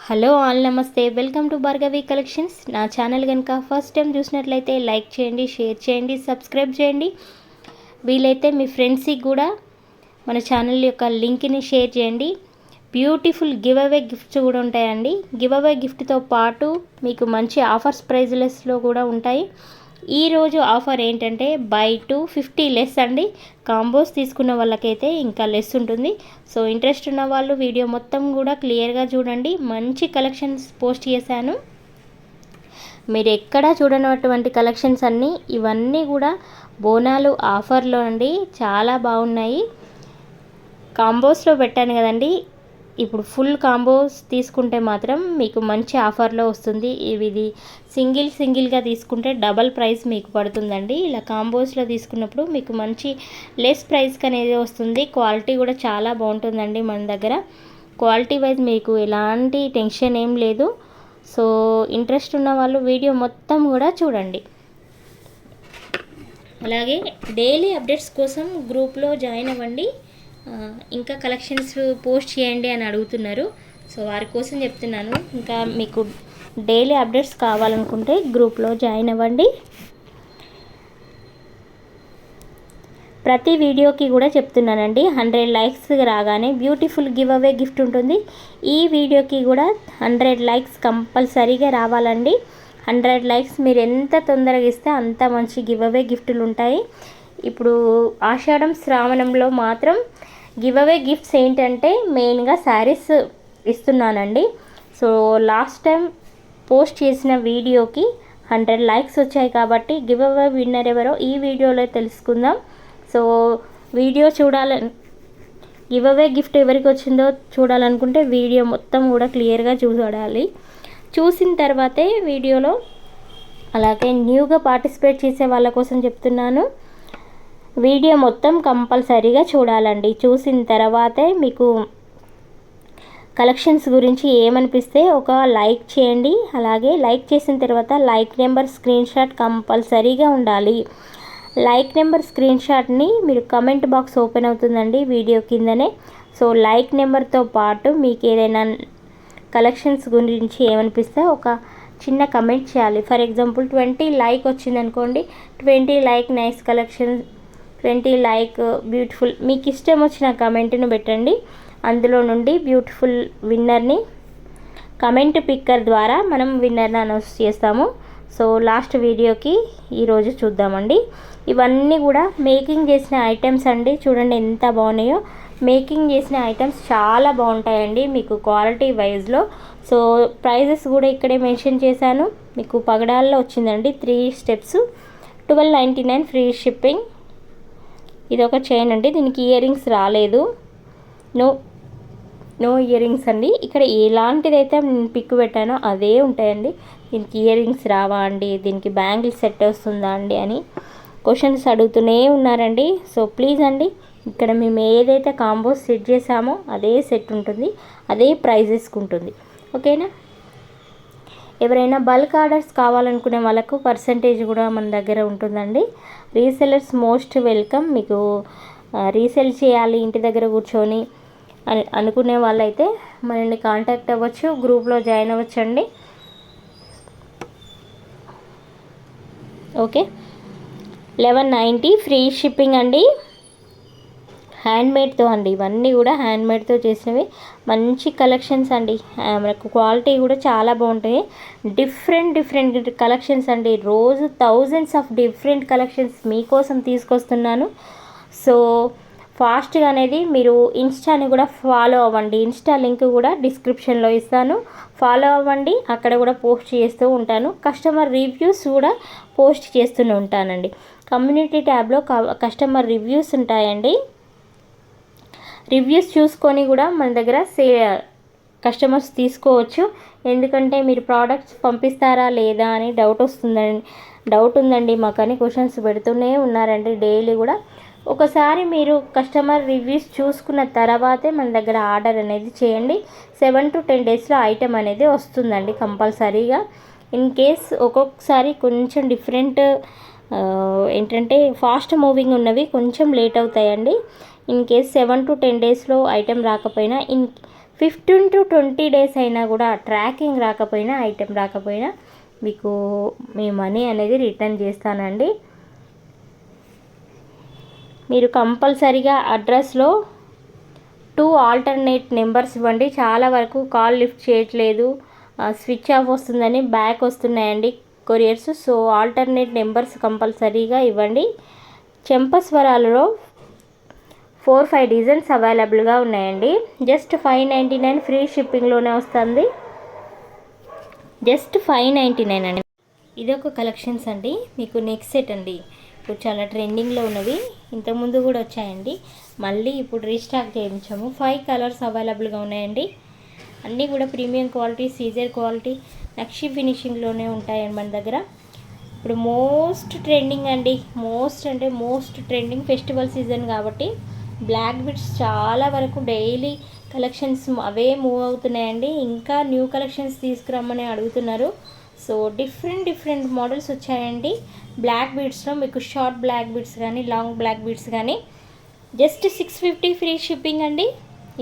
Hello all నమస్తే, welcome to Bhargavi collections. నా channel కనుక ఫస్ట్ టైం చూసినట్లయితే లైక్ చేయండి, షేర్ చేయండి, సబ్స్క్రైబ్ చేయండి. వీలైతే మీ ఫ్రెండ్స్కి కూడా మన ఛానల్ యొక్క లింక్ని షేర్ చేయండి. బ్యూటిఫుల్ గివ్ అవే గిఫ్ట్స్ కూడా ఉంటాయండి. గివ్ అవే గిఫ్ట్తో పాటు మీకు మంచి ఆఫర్స్ ప్రైజ్లెస్లో కూడా ఉంటాయి. ఈరోజు ఆఫర్ ఏంటంటే బై 250 లెస్ అండి. కాంబోస్ తీసుకున్న వాళ్ళకైతే ఇంకా లెస్ ఉంటుంది. సో ఇంట్రెస్ట్ ఉన్న వాళ్ళు వీడియో మొత్తం కూడా క్లియర్గా చూడండి. మంచి కలెక్షన్స్ పోస్ట్ చేశాను, మీరు ఎక్కడా చూడనటువంటి కలెక్షన్స్ అన్నీ. ఇవన్నీ కూడా బోనాలు ఆఫర్లో అండి, చాలా బాగున్నాయి. కాంబోస్లో పెట్టాను కదండి. ఇప్పుడు ఫుల్ కాంబోస్ తీసుకుంటే మాత్రం మీకు మంచి ఆఫర్లో వస్తుంది. ఇది సింగిల్గా తీసుకుంటే డబల్ ప్రైస్ మీకు పడుతుందండి. ఇలా కాంబోస్లో తీసుకున్నప్పుడు మీకు మంచి లెస్ ప్రైస్కి అనేది వస్తుంది. క్వాలిటీ కూడా చాలా బాగుంటుందండి మన దగ్గర. క్వాలిటీ వైజ్ మీకు ఎలాంటి టెన్షన్ ఏం లేదు. సో ఇంట్రెస్ట్ ఉన్న వాళ్ళు వీడియో మొత్తం కూడా చూడండి. అలాగే డైలీ అప్డేట్స్ కోసం గ్రూప్లో జాయిన్ అవ్వండి. ఇంకా కలెక్షన్స్ పోస్ట్ చేయండి అని అడుగుతున్నారు. సో వారి కోసం చెప్తున్నాను. ఇంకా మీకు డైలీ అప్డేట్స్ కావాలనుకుంటే గ్రూప్లో జాయిన్ అవ్వండి. ప్రతి వీడియోకి కూడా చెప్తున్నానండి, 100 లైక్స్ రాగానే బ్యూటిఫుల్ గివ్ అవే గిఫ్ట్ ఉంటుంది. ఈ వీడియోకి కూడా 100 లైక్స్ కంపల్సరీగా రావాలండి. 100 లైక్స్ మీరు ఎంత తొందరగా ఇస్తే అంత మంచి గివ్ అవే గిఫ్టులు ఉంటాయి. ఇప్పుడు ఆషాఢం శ్రావణంలో మాత్రం గివ్ అవే గిఫ్ట్స్ ఏంటంటే మెయిన్గా శారీస్ ఇస్తున్నానండి. సో లాస్ట్ టైం పోస్ట్ చేసిన వీడియోకి 100 లైక్స్ వచ్చాయి కాబట్టి గివ్ అవే విన్నర్ ఎవరో ఈ వీడియోలో తెలుసుకుందాం. So video give away gift ఎవరికి వచ్చిందో చూడాలనుకుంటే వీడియో మొత్తం కూడా క్లియర్గా చూడాలి. చూసిన తర్వాతే వీడియోలో, అలాగే న్యూగా పార్టిసిపేట్ చేసే వాళ్ళ కోసం చెప్తున్నాను, వీడియో మొత్తం కంపల్సరీగా చూడాలండి. చూసిన తర్వాతే మీకు కలెక్షన్స్ గురించి ఏమనిపిస్తే ఒక లైక్ చేయండి. అలాగే లైక్ చేసిన తర్వాత లైక్ నెంబర్ స్క్రీన్ షాట్ కంపల్సరీగా ఉండాలి. లైక్ నెంబర్ స్క్రీన్ షాట్ని మీరు కమెంట్ బాక్స్ ఓపెన్ అవుతుందండి వీడియో కిందనే. సో లైక్ నెంబర్తో పాటు మీకు ఏదైనా కలెక్షన్స్ గురించి ఏమనిపిస్తే ఒక చిన్న కమెంట్ చేయాలి. ఫర్ ఎగ్జాంపుల్ 20 లైక్ వచ్చిందనుకోండి, 20 like nice collection, 20 like beautiful, మీకు ఇష్టం వచ్చిన కమెంట్ను పెట్టండి. అందులో నుండి బ్యూటిఫుల్ విన్నర్ని కమెంట్ పిక్కర్ ద్వారా మనం విన్నర్ని అనౌన్స్ చేస్తాము. సో లాస్ట్ వీడియోకి ఈరోజు చూద్దామండి. ఇవన్నీ కూడా మేకింగ్ చేసిన ఐటమ్స్ అండి. చూడండి ఎంత బాగున్నాయో. మేకింగ్ చేసిన ఐటమ్స్ చాలా బాగుంటాయండి మీకు క్వాలిటీ వైజ్లో. సో ప్రైజెస్ కూడా ఇక్కడే మెన్షన్ చేశాను. మీకు పగడాల్లో వచ్చిందండి 3 స్టెప్స్, 1299 ఫ్రీ షిప్పింగ్. ఇది ఒక చైన్ అండి, దీనికి ఇయర్ రింగ్స్ రాలేదు. నో ఇయర్ రింగ్స్ అండి. ఇక్కడ ఎలాంటిదైతే నేను పిక్ పెట్టానో అదే ఉంటాయండి. దీనికి ఇయర్ రింగ్స్ రావా అండి, దీనికి బ్యాంగిల్ సెట్ వస్తుందా అండి అని క్వశ్చన్స్ అడుగుతూనే ఉన్నారండి. సో ప్లీజ్ అండి, ఇక్కడ మేము ఏదైతే కాంబోస్ సెట్ చేసామో అదే సెట్ ఉంటుంది, అదే ప్రైజెస్కి ఉంటుంది. ఓకేనా? ఎవరైనా బల్క్ ఆర్డర్స్ కావాలనుకునే వాళ్ళకు పర్సంటేజ్ కూడా మన దగ్గర ఉంటుందండి. Resellers most welcome. మీకు రీసెల్ చేయాలి ఇంటి దగ్గర కూర్చొని అనుకునే వాళ్ళైతే మనల్ని కాంటాక్ట్ అవ్వచ్చు, గ్రూప్లో జాయిన్ అవ్వచ్చండి. ఓకే, 1190 ఫ్రీ షిప్పింగ్ అండి. హ్యాండ్మేడ్తో అండి, ఇవన్నీ కూడా హ్యాండ్మేడ్తో చేసినవి మంచి కలెక్షన్స్ అండి. మనకు క్వాలిటీ కూడా చాలా బాగుంటాయి. డిఫరెంట్ కలెక్షన్స్ అండి. రోజు థౌజండ్స్ ఆఫ్ డిఫరెంట్ కలెక్షన్స్ మీకోసం తీసుకొస్తున్నాను. సో ఫాస్ట్గా అనేది మీరు ఇన్స్టాని కూడా ఫాలో అవ్వండి. ఇన్స్టా లింక్ కూడా డిస్క్రిప్షన్లో ఇస్తాను, ఫాలో అవ్వండి. అక్కడ కూడా పోస్ట్ చేస్తూ ఉంటాను. కస్టమర్ రివ్యూస్ కూడా పోస్ట్ చేస్తూనే ఉంటానండి. కమ్యూనిటీ ట్యాబ్లో కస్టమర్ రివ్యూస్ ఉంటాయండి. రివ్యూస్ చూసుకొని కూడా మన దగ్గర కస్టమర్స్ తీసుకోవచ్చు. ఎందుకంటే మీరు ప్రోడక్ట్స్ పంపిస్తారా లేదా అని డౌట్ ఉందండి మాకు అని క్వశ్చన్స్ పెడుతూనే ఉన్నారండి డైలీ కూడా. ఒకసారి మీరు కస్టమర్ రివ్యూస్ చూసుకున్న తర్వాతే మన దగ్గర ఆర్డర్ అనేది చేయండి. 7 to 10 డేస్లో ఐటెం అనేది వస్తుందండి కంపల్సరీగా. ఇన్ కేస్ ఒక్కొక్కసారి కొంచెం డిఫరెంట్ ఏంటంటే ఫాస్ట్ మూవింగ్ ఉన్నవి కొంచెం లేట్ అవుతాయండి. ఇన్ కేస్ 7 to 10 డేస్లో ఐటెం రాకపోయినా 15 to 20 డేస్ అయినా కూడా ట్రాకింగ్ రాకపోయినా, ఐటెం రాకపోయినా మీకు మీ మనీ అనేది రిటర్న్ చేస్తానండి. మీరు కంపల్సరీగా అడ్రస్లో 2 ఆల్టర్నేట్ నెంబర్స్ ఇవ్వండి. చాలా వరకు కాల్ లిఫ్ట్ చేయట్లేదు, స్విచ్ ఆఫ్ వస్తుందని బ్యాక్ వస్తున్నాయండి కొరియర్స్. సో ఆల్టర్నేట్ నెంబర్స్ కంపల్సరీగా ఇవ్వండి. చెంపస్వరాలలో 4-5 డిజైన్స్ అవైలబుల్గా ఉన్నాయండి. జస్ట్ 599 ఫ్రీ షిప్పింగ్లోనే వస్తుంది. జస్ట్ 599 అండి. ఇదొక కలెక్షన్స్ అండి. మీకు నెక్స్ట్ సెట్ అండి. ఇప్పుడు చాలా ట్రెండింగ్లో ఉన్నవి, ఇంతకుముందు కూడా వచ్చాయండి, మళ్ళీ ఇప్పుడు రీస్టాక్ చేయించాము. 5 కలర్స్ అవైలబుల్గా ఉన్నాయండి. అన్నీ కూడా ప్రీమియం క్వాలిటీ, సీజర్ క్వాలిటీ, నక్షి ఫినిషింగ్లోనే ఉంటాయండి మన దగ్గర. ఇప్పుడు మోస్ట్ ట్రెండింగ్ అండి, మోస్ట్ ట్రెండింగ్ ఫెస్టివల్ సీజన్ కాబట్టి బ్లాక్ బిట్స్ చాలా వరకు డైలీ కలెక్షన్స్ అవే మూవ్ అవుతున్నాయండి. ఇంకా న్యూ కలెక్షన్స్ తీసుకురమ్మని అడుగుతున్నారు. సో డిఫరెంట్ మోడల్స్ వచ్చాయండి. బ్లాక్ బీడ్స్లో మీకు షార్ట్ బ్లాక్ బీడ్స్ కానీ, లాంగ్ బ్లాక్ బీడ్స్ కానీ జస్ట్ 650 ఫ్రీ షిప్పింగ్ అండి.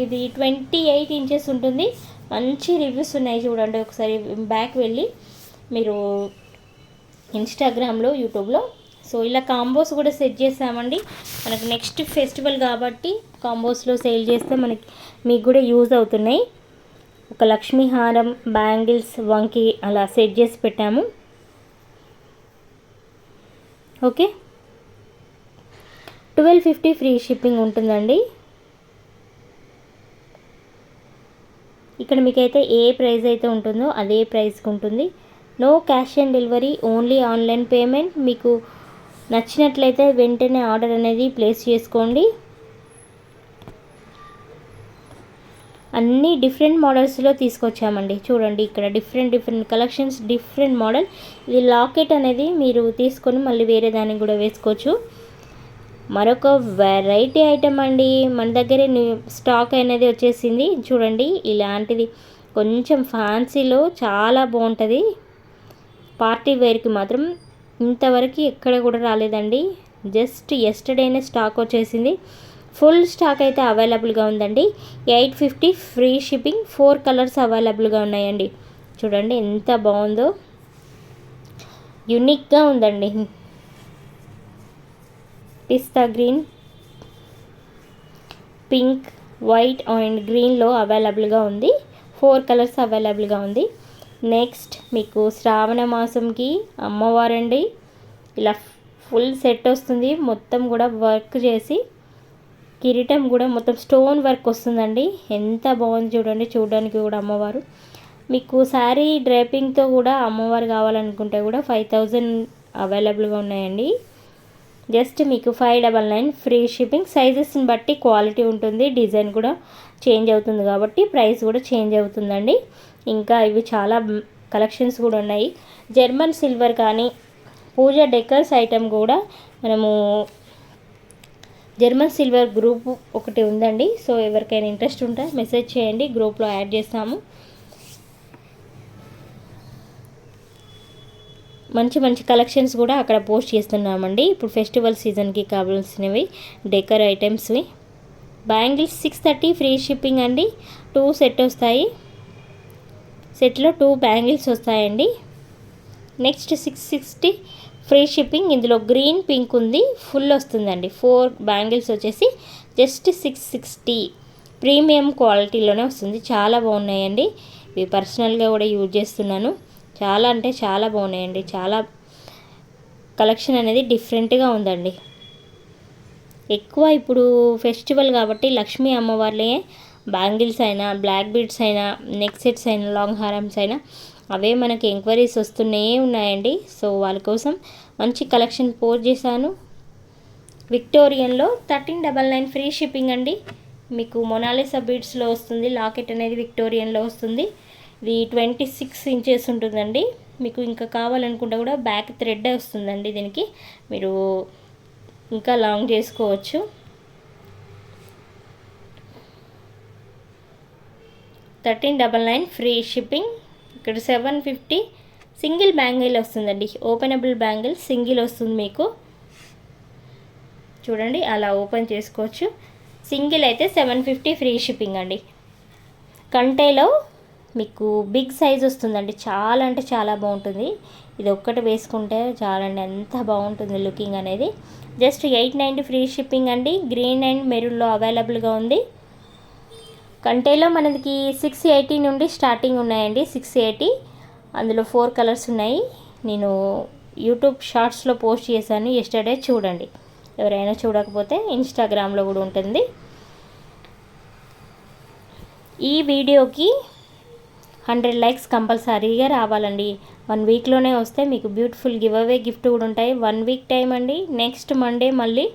ఇది 28 ఇంచెస్ ఉంటుంది. మంచి రివ్యూస్ ఉన్నాయి, చూడండి ఒకసారి బ్యాక్ వెళ్ళి మీరు ఇన్స్టాగ్రామ్లో, యూట్యూబ్లో. సో ఇలా కాంబోస్ కూడా సెట్ చేసామండి. మనకు నెక్స్ట్ ఫెస్టివల్ కాబట్టి కాంబోస్లో సేల్ చేస్తే మీకు కూడా యూజ్ అవుతున్నాయి. ఒక లక్ష్మీ హారం, బ్యాంగిల్స్, వంకి అలా సెట్ చేసి పెట్టాము. ఓకే, 1250 ఫ్రీ షిప్పింగ్ ఉంటుందండి. ఇక్కడ మీకైతే ఏ ప్రైస్ అయితే ఉంటుందో అదే ప్రైస్కి ఉంటుంది. No cash on delivery, only online payment. మీకు నచ్చినట్లయితే వెంటనే ఆర్డర్ అనేది ప్లేస్ చేసుకోండి. అన్నీ డిఫరెంట్ మోడల్స్లో తీసుకొచ్చామండి. చూడండి ఇక్కడ డిఫరెంట్ కలెక్షన్స్, డిఫరెంట్ మోడల్. ఇది లాకెట్ అనేది మీరు తీసుకొని మళ్ళీ వేరే దానికి కూడా వేసుకోవచ్చు. మరొక వెరైటీ ఐటమ్ అండి, మన దగ్గరే స్టాక్ అనేది వచ్చేసింది. చూడండి ఇలాంటిది కొంచెం ఫ్యాన్సీలో చాలా బాగుంటుంది. పార్టీ వేర్కి మాత్రం ఇంతవరకు ఎక్కడ కూడా రాలేదండి. జస్ట్ ఎస్టర్డేనే స్టాక్ వచ్చేసింది. ఫుల్ స్టాక్ అయితే అవైలబుల్గా ఉందండి. 850 ఫ్రీ షిప్పింగ్. 4 కలర్స్ అవైలబుల్గా ఉన్నాయండి. చూడండి ఎంత బాగుందో, యూనిక్గా ఉందండి. పిస్తా గ్రీన్, పింక్, వైట్ అండ్ గ్రీన్లో అవైలబుల్గా ఉంది. 4 కలర్స్ అవైలబుల్గా ఉంది. నెక్స్ట్ మీకు శ్రావణ మాసంకి అమ్మవారండి, ఇలా ఫుల్ సెట్ వస్తుంది. మొత్తం కూడా వర్క్ చేసి, కిరీటం కూడా మొత్తం స్టోన్ వర్క్ వస్తుందండి. ఎంత బాగుంది చూడండి, చూడడానికి కూడా అమ్మవారు. మీకు శారీ డ్రైపింగ్తో కూడా అమ్మవారు కావాలనుకుంటే కూడా 5000 అవైలబుల్గా ఉన్నాయండి. జస్ట్ మీకు 599 ఫ్రీ షిప్పింగ్. సైజెస్ని బట్టి క్వాలిటీ ఉంటుంది, డిజైన్ కూడా చేంజ్ అవుతుంది కాబట్టి ప్రైస్ కూడా చేంజ్ అవుతుందండి. ఇంకా ఇవి చాలా కలెక్షన్స్ కూడా ఉన్నాయి. జర్మన్ సిల్వర్ కానీ, పూజ డెకర్స్ ఐటమ్ కూడా మనము జర్మన్ సిల్వర్ గ్రూప్ ఒకటి ఉందండి. సో ఎవరికైనా ఇంట్రెస్ట్ ఉంటే మెసేజ్ చేయండి, గ్రూప్లో యాడ్ చేస్తాము. మంచి కలెక్షన్స్ కూడా అక్కడ పోస్ట్ చేస్తున్నామండి. ఇప్పుడు ఫెస్టివల్ సీజన్కి కావాల్సినవి డెకర్ ఐటమ్స్వి. బ్యాంగిల్స్ 630 ఫ్రీ షిప్పింగ్ అండి. 2 సెట్ వస్తాయి. సెట్లో 2 బ్యాంగిల్స్ వస్తాయండి. Next 660 free shipping. ఇందులో గ్రీన్, పింక్ ఉంది, ఫుల్ వస్తుందండి. 4 బ్యాంగిల్స్ వచ్చేసి జస్ట్ 660. ప్రీమియం క్వాలిటీలోనే వస్తుంది. చాలా బాగున్నాయండి. ఇవి పర్సనల్గా కూడా యూజ్ చేస్తున్నాను. చాలా అంటే చాలా బాగున్నాయండి. చాలా కలెక్షన్ అనేది డిఫరెంట్గా ఉందండి. ఎక్కువ ఇప్పుడు ఫెస్టివల్ కాబట్టి లక్ష్మీ అమ్మవార్లే బ్యాంగిల్స్ అయినా, బ్లాక్ బీడ్స్ అయినా, నెక్ సెట్స్ అయినా, లాంగ్ హారమ్స్ అయినా అవే మనకి ఎంక్వైరీస్ వస్తూనే ఉన్నాయండి. సో వాళ్ళ కోసం మంచి కలెక్షన్ పోస్ట్ చేశాను. విక్టోరియన్లో 1399 ఫ్రీ షిప్పింగ్ అండి. మీకు మొనాలిసా బీడ్స్లో వస్తుంది. లాకెట్ అనేది విక్టోరియన్లో వస్తుంది. ఇది 26 ఇంచెస్ ఉంటుందండి. మీకు ఇంకా కావాలనుకుంటే కూడా బ్యాక్ థ్రెడ్ వస్తుందండి. దీనికి మీరు ఇంకా లాంగ్ చేసుకోవచ్చు. 1399 ఫ్రీ షిప్పింగ్. ఇక్కడ 750 సింగిల్ బ్యాంగిల్ వస్తుందండి. ఓపెనబుల్ బ్యాంగిల్ సింగిల్ వస్తుంది మీకు. చూడండి అలా ఓపెన్ చేసుకోవచ్చు. సింగిల్ అయితే 750 ఫ్రీ షిప్పింగ్ అండి. కంటేలో మీకు బిగ్ సైజ్ వస్తుందండి, చాలా అంటే చాలా బాగుంటుంది. ఇది ఒక్కటి వేసుకుంటే చాలండి, ఎంత బాగుంటుంది లుకింగ్ అనేది. జస్ట్ 890 ఫ్రీ షిప్పింగ్ అండి. గ్రీన్ అండ్ మెరూన్లో అవైలబుల్గా ఉంది. కంటేలో మనకి 680 నుండి స్టార్టింగ్ ఉన్నాయండి, 680. అందులో 4 కలర్స్ ఉన్నాయి. నేను యూట్యూబ్ షార్ట్స్లో పోస్ట్ చేశాను ఎస్టర్డే, చూడండి. ఎవరైనా చూడకపోతే ఇన్స్టాగ్రామ్లో కూడా ఉంటుంది. ఈ వీడియోకి 100 లైక్స్ కంపల్సరీగా రావాలండి. 1 వీక్లోనే వస్తే మీకు బ్యూటిఫుల్ గివ్ అవే గిఫ్ట్ కూడా ఉంటాయి. 1 వీక్ టైం అండి. నెక్స్ట్ మండే మళ్ళీ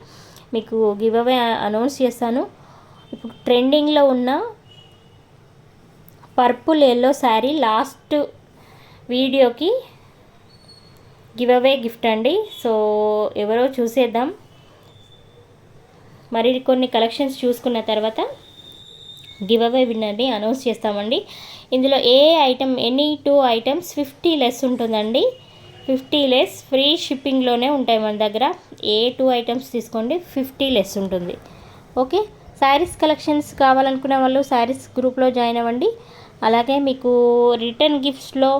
మీకు గివ్ అవే అనౌన్స్ చేస్తాను. ఇప్పుడు ట్రెండింగ్లో ఉన్న పర్పుల్ ఎల్లో శారీ లాస్ట్ వీడియోకి గివ్ అవే గిఫ్ట్ అండి. సో ఎవరో చూసేద్దాం, మరి కొన్ని కలెక్షన్స్ చూసుకున్న తర్వాత గివ్ అవే విన్నర్ని అనౌన్స్ చేస్తామండి. ఇందులో ఏ ఐటమ్, ఎనీ 2 ఐటమ్స్ 50 లెస్ ఉంటుందండి. 50 లెస్ ఫ్రీ షిప్పింగ్లోనే ఉంటాయి మన దగ్గర. ఏ 2 ఐటమ్స్ తీసుకోండి 50 లెస్ ఉంటుంది. ఓకే, శారీస్ కలెక్షన్స్ కావాలనుకునే వాళ్ళు శారీస్ గ్రూప్లో జాయిన్ అవ్వండి. అలాగే మీకు రిటర్న్ గిఫ్ట్స్లో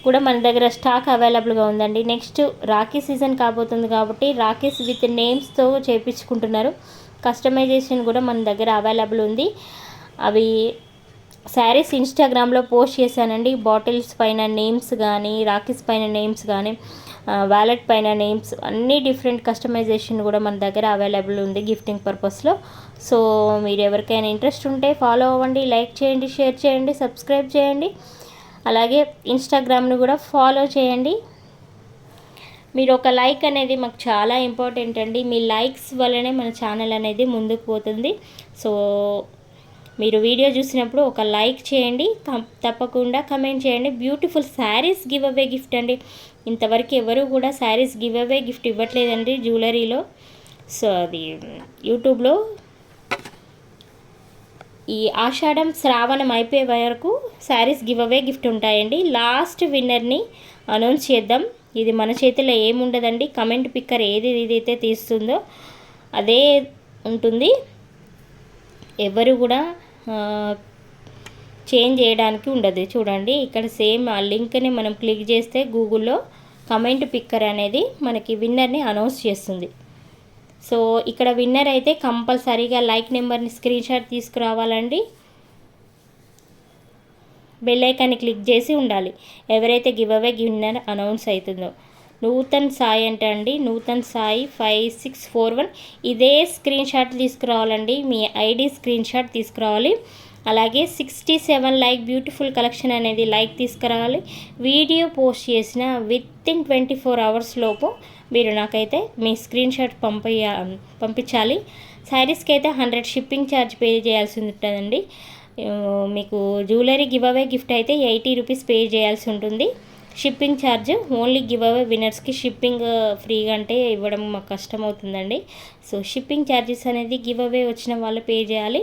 కూడా మన దగ్గర స్టాక్ అవైలబుల్గా ఉందండి. నెక్స్ట్ రాఖీ సీజన్ కాబోతుంది కాబట్టి రాఖీస్ విత్ నేమ్స్తో చేయించుకుంటున్నారు. కస్టమైజేషన్ కూడా మన దగ్గర అవైలబుల్ ఉంది. అవి శారీస్ ఇన్స్టాగ్రామ్లో పోస్ట్ చేశానండి. బాటిల్స్ పైన నేమ్స్ కానీ, రాఖీస్ పైన నేమ్స్ కానీ, వ్యాలెట్ పైన నేమ్స్, అన్నీ డిఫరెంట్ కస్టమైజేషన్ కూడా మన దగ్గర అవైలబుల్ ఉంది గిఫ్టింగ్ పర్పస్లో. సో మీరు ఎవరికైనా ఇంట్రెస్ట్ ఉంటే ఫాలో అవ్వండి, లైక్ చేయండి, షేర్ చేయండి, సబ్స్క్రైబ్ చేయండి. అలాగే ఇన్స్టాగ్రామ్ను కూడా ఫాలో చేయండి. మీరు ఒక లైక్ అనేది మాకు చాలా ఇంపార్టెంట్ అండి. మీ లైక్స్ వల్లనే మన ఛానల్ అనేది ముందుకు పోతుంది. సో మీరు వీడియో చూసినప్పుడు ఒక లైక్ చేయండి, తప్పకుండా కమెంట్ చేయండి. Beautiful saris give away gift అండి. ఇంతవరకు ఎవరు కూడా శారీస్ గివ్ అవే గిఫ్ట్ ఇవ్వట్లేదండి జ్యువెలరీలో. సో అది యూట్యూబ్లో ఈ ఆషాఢం శ్రావణం అయిపోయే వరకు శారీస్ గివ్ అవే గిఫ్ట్ ఉంటాయండి. లాస్ట్ విన్నర్ని అనౌన్స్ చేద్దాం. ఇది మన చేతిలో ఏముండదండి. కమెంట్ పిక్కర్ ఏదైతే తీస్తుందో అదే ఉంటుంది. ఎవరు కూడా చేంజ్ చేయడానికి ఉండదు. చూడండి, ఇక్కడ సేమ్ ఆ లింక్ని మనం క్లిక్ చేస్తే గూగుల్లో కమెంట్ పిక్కర్ అనేది మనకి విన్నర్ని అనౌన్స్ చేస్తుంది. సో ఇక్కడ విన్నర్ అయితే కంపల్సరీగా లైక్ నెంబర్ని స్క్రీన్ షాట్ తీసుకురావాలండి. బెల్ ఐకాన్ని క్లిక్ చేసి ఉండాలి. ఎవరైతే గివ్ అవే విన్నర్ అనౌన్స్ అవుతుందో నూతన్ సాయి అండి, నూతన్ సాయి 5641 ఇదే స్క్రీన్ షాట్ తీసుకురావాలండి. మీ ఐడి స్క్రీన్ షాట్ తీసుకురావాలి. అలాగే 67 లైక్ బ్యూటిఫుల్ కలెక్షన్ అనేది లైక్ తీసుకురావాలి. వీడియో పోస్ట్ చేసిన వితిన్ 24 అవర్స్ లోపు మీరు నాకైతే మీ స్క్రీన్ షాట్ పంపించాలి. శారీస్కి అయితే 100 షిప్పింగ్ ఛార్జ్ పే చేయాల్సి ఉంటుందండి. మీకు జ్యువెలరీ గివ్ అవే గిఫ్ట్ అయితే 80 రూపీస్ పే చేయాల్సి ఉంటుంది. Shipping charge only give away విన్నర్స్కి షిప్పింగ్ ఫ్రీగా అంటే ఇవ్వడం మాకు కష్టం అవుతుందండి. సో షిప్పింగ్ ఛార్జెస్ అనేది గివ్ అవే వచ్చిన వాళ్ళు పే చేయాలి.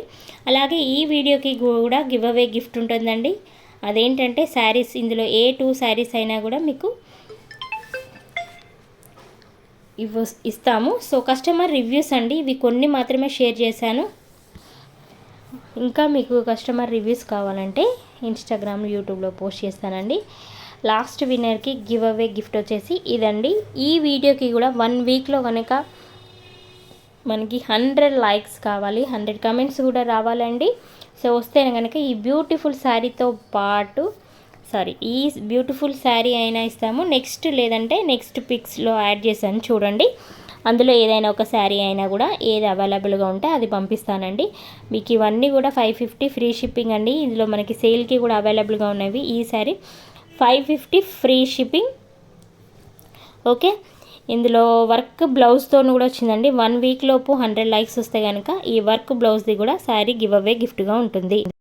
అలాగే ఈ వీడియోకి కూడా గివ్ అవే గిఫ్ట్ ఉంటుందండి. అదేంటంటే శారీస్, ఇందులో ఏ 2 శారీస్ అయినా కూడా మీకు ఇస్తాము. సో కస్టమర్ రివ్యూస్ అండి, ఇవి కొన్ని మాత్రమే షేర్ చేశాను. ఇంకా మీకు కస్టమర్ రివ్యూస్ కావాలంటే ఇన్స్టాగ్రామ్, యూట్యూబ్లో పోస్ట్ చేస్తానండి. లాస్ట్ విన్నర్కి గివ్ అవే గిఫ్ట్ వచ్చేసి ఇదండి. ఈ వీడియోకి కూడా 1 వీక్లో కనుక మనకి 100 లైక్స్ కావాలి, 100 కమెంట్స్ కూడా రావాలండి. సో వస్తే కనుక ఈ బ్యూటిఫుల్ శారీతో పాటు ఈ బ్యూటిఫుల్ శారీ అయినా ఇస్తాము. నెక్స్ట్ లేదంటే నెక్స్ట్ పిక్స్లో యాడ్ చేశాను చూడండి. అందులో ఏదైనా ఒక శారీ అయినా కూడా ఏది అవైలబుల్గా ఉంటే అది పంపిస్తానండి. మీకు ఇవన్నీ కూడా 550 ఫ్రీ షిప్పింగ్ అండి. ఇందులో మనకి సేల్కి కూడా అవైలబుల్గా ఉన్నవి. ఈ శారీ 550 ఫ్రీ షిప్పింగ్. ఓకే, ఇందులో వర్క్ బ్లౌజ్తో కూడా వచ్చిందండి. 1 వీక్ లోపు 100 లైక్స్ వస్తే కనుక ఈ వర్క్ బ్లౌజ్ది కూడా శారీ గివ్ అవే గిఫ్ట్గా ఉంటుంది.